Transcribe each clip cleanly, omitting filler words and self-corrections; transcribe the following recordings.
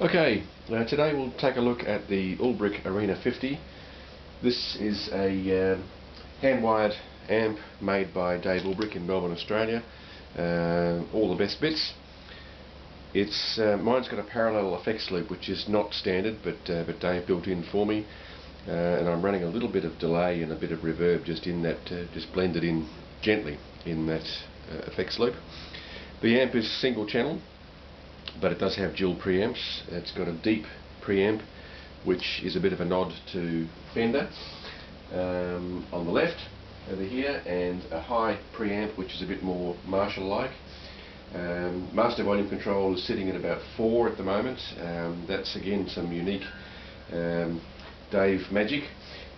Okay, today we'll take a look at the Ulbrick Arena 50. This is a hand-wired amp made by Dave Ulbrick in Melbourne, Australia. All the best bits. Mine's got a parallel effects loop, which is not standard, but Dave built in for me, and I'm running a little bit of delay and a bit of reverb just in that, just blended in gently in that effects loop. The amp is single channel, but it does have dual preamps. It's got a deep preamp, which is a bit of a nod to Fender on the left over here, and a high preamp which is a bit more Marshall-like. Master volume control is sitting at about 4 at the moment. That's again some unique Dave magic,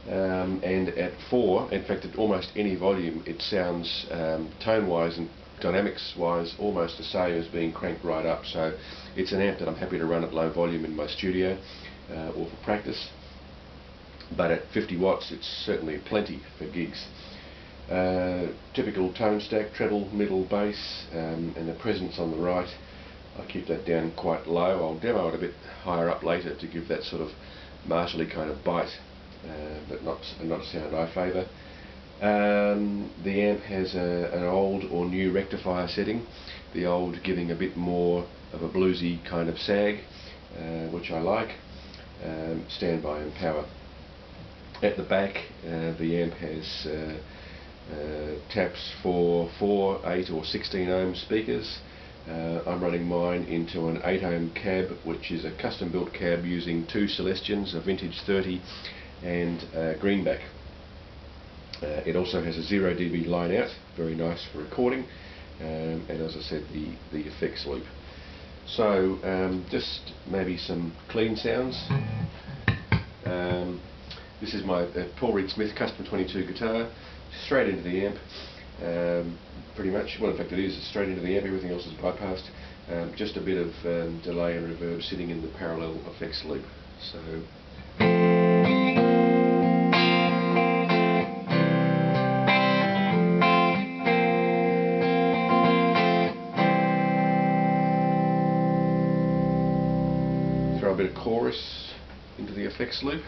and at 4, in fact at almost any volume, it sounds tone-wise and dynamics-wise almost the same as being cranked right up. So it's an amp that I'm happy to run at low volume in my studio or for practice, but at 50 watts it's certainly plenty for gigs. Typical tone stack, treble, middle, bass, and the presence on the right, I keep that down quite low. I'll demo it a bit higher up later to give that sort of Marshall-y kind of bite, but not a sound I favour. The amp has an old or new rectifier setting, the old giving a bit more of a bluesy kind of sag, which I like. Standby and power. At the back, the amp has taps for 4, 8 or 16 ohm speakers. I'm running mine into an 8 ohm cab, which is a custom built cab using 2 Celestions, a vintage 30 and a greenback. It also has a 0 dB line out, very nice for recording, and as I said, the effects loop. So just maybe some clean sounds. This is my Paul Reed Smith Custom 22 guitar, straight into the amp, pretty much. Well, in fact it is, it's straight into the amp, everything else is bypassed. Just a bit of delay and reverb sitting in the parallel effects loop. So throw a bit of chorus into the effects loop.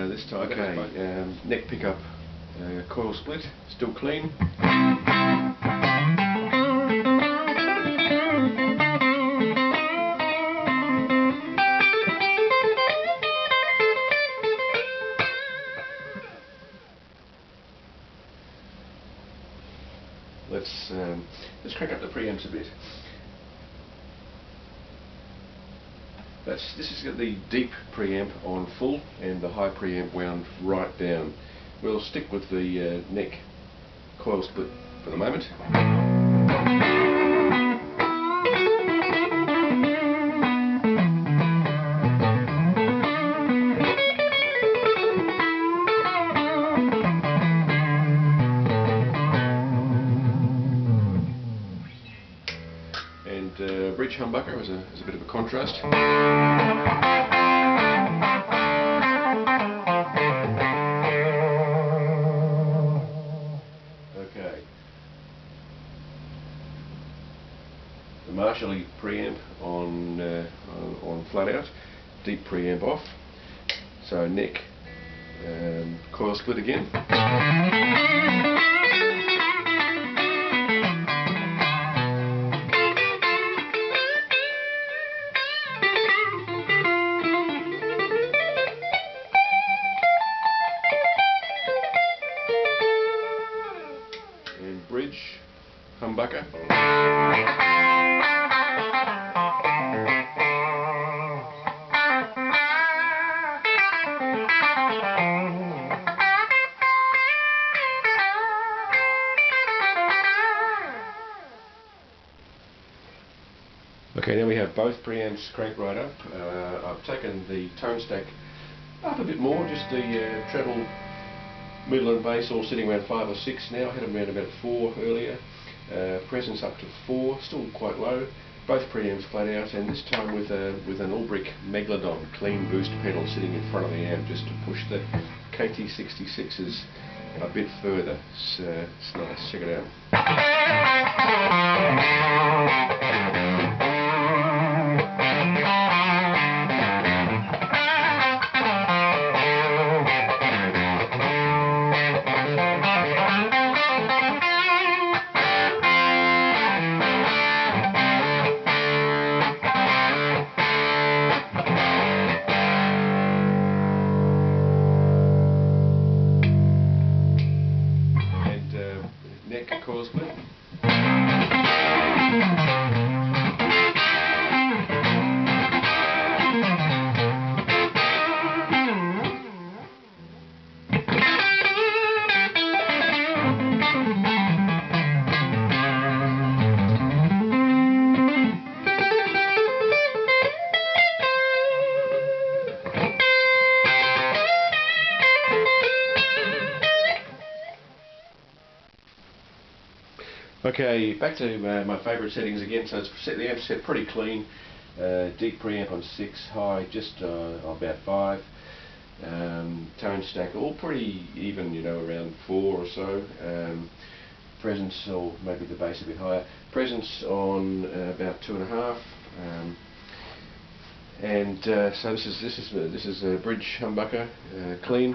This time, okay, neck pickup, coil split, still clean. Let's crank up the preamps a bit. This has got the deep preamp on full and the high preamp wound right down. We'll stick with the neck coil split for the moment. And bridge humbucker is a bit of a contrast. Okay. The Marshall-y preamp on flat out, deep preamp off. So neck coil split again. Bridge humbucker. Okay, now we have both preamps cranked right up. I've taken the tone stack up a bit more, just the treble, middle and bass all sitting around 5 or 6 now. I had them around about 4 earlier. Presence up to 4, still quite low. both preamps flat out, and this time with an Ulbrick Megalodon clean boost pedal sitting in front of the amp just to push the KT66s a bit further. It's nice, check it out. Neck coil split. Okay, back to my favourite settings again. So it's set, the amp's set pretty clean. Deep preamp on 6, high just about 5. Tone stack all pretty even, you know, around 4 or so. Presence, or maybe the bass a bit higher. Presence on about 2.5. So this is a bridge humbucker, clean.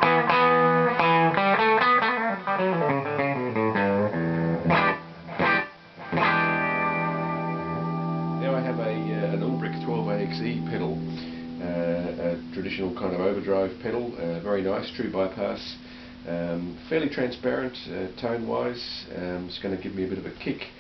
An Ulbrick 12AXE pedal, a traditional kind of overdrive pedal, very nice, true bypass, fairly transparent tone-wise. It's going to give me a bit of a kick.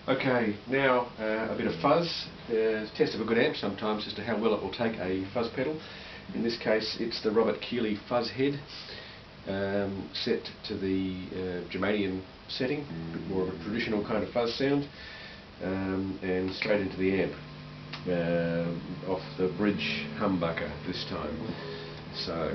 Okay, now a bit of fuzz. Test of a good amp sometimes as to how well it will take a fuzz pedal. In this case it's the Robert Keeley fuzz head, set to the Germanium setting, a bit more of a traditional kind of fuzz sound, and straight into the amp, off the bridge humbucker this time. So